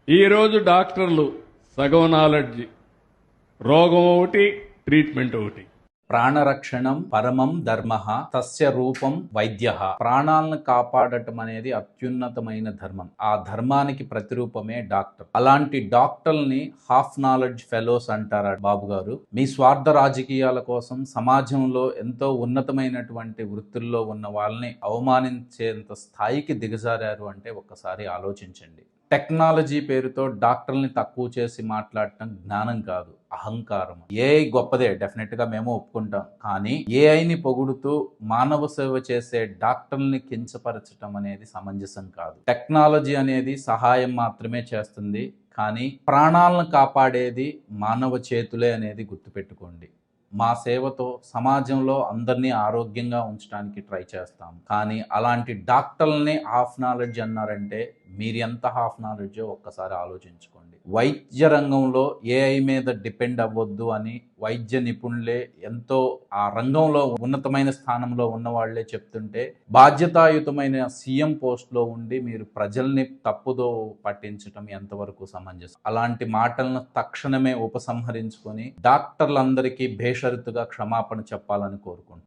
ఈరోజు డాక్టర్లు సగం నాలెడ్జి, రోగం ఒకటి, ట్రీట్మెంట్ ఒకటి. ప్రాణరక్షణం పరమం ధర్మ తస్య రూపం వైద్య. ప్రాణాలను కాపాడటం అనేది అత్యున్నతమైన ధర్మం. ఆ ధర్మానికి ప్రతిరూపమే డాక్టర్. అలాంటి డాక్టర్ని హాఫ్ నాలెడ్జ్ ఫెలోస్ అంటారా బాబు గారు? మీ స్వార్థ రాజకీయాల కోసం సమాజంలో ఎంతో ఉన్నతమైనటువంటి వృత్తుల్లో ఉన్న వాళ్ళని అవమానించేంత స్థాయికి దిగజారారు అంటే ఒక్కసారి ఆలోచించండి. టెక్నాలజీ పేరుతో డాక్టర్ని తక్కువ చేసి మాట్లాడటం జ్ఞానం కాదు, అహంకారం. ఏఐ గొప్పదే, డెఫినెట్గా మేము ఒప్పుకుంటాం. కానీ ఏఐని పొగుడుతూ మానవ సేవ చేసే డాక్టర్ని కించపరచడం అనేది సమంజసం కాదు. టెక్నాలజీ అనేది సహాయం మాత్రమే చేస్తుంది, కానీ ప్రాణాలను కాపాడేది మానవ చేతులే అనేది గుర్తుపెట్టుకోండి. మా సేవతో సమాజంలో అందరినీ ఆరోగ్యంగా ఉంచడానికి ట్రై చేస్తాం. కానీ అలాంటి డాక్టర్లని హాఫ్ నాలెడ్జ్ అన్నారంటే మీరు ఎంత హాఫ్ నాలెడ్జో ఒక్కసారి ఆలోచించుకోండి. వైద్య రంగంలో ఏఐ మీద డిపెండ్ అవ్వద్దు అని వైద్య నిపుణులే, ఎంతో ఆ రంగంలో ఉన్నతమైన స్థానంలో ఉన్న వాళ్లే చెప్తుంటే, బాధ్యతాయుతమైన సీఎం పోస్ట్లో ఉండి మీరు ప్రజల్ని తప్పుదో పట్టించడం ఎంతవరకు సమంజసం? అలాంటి మాటలను తక్షణమే ఉపసంహరించుకొని డాక్టర్లందరికీ బేషరతుగా క్షమాపణ చెప్పాలని కోరుకుంటున్నాను.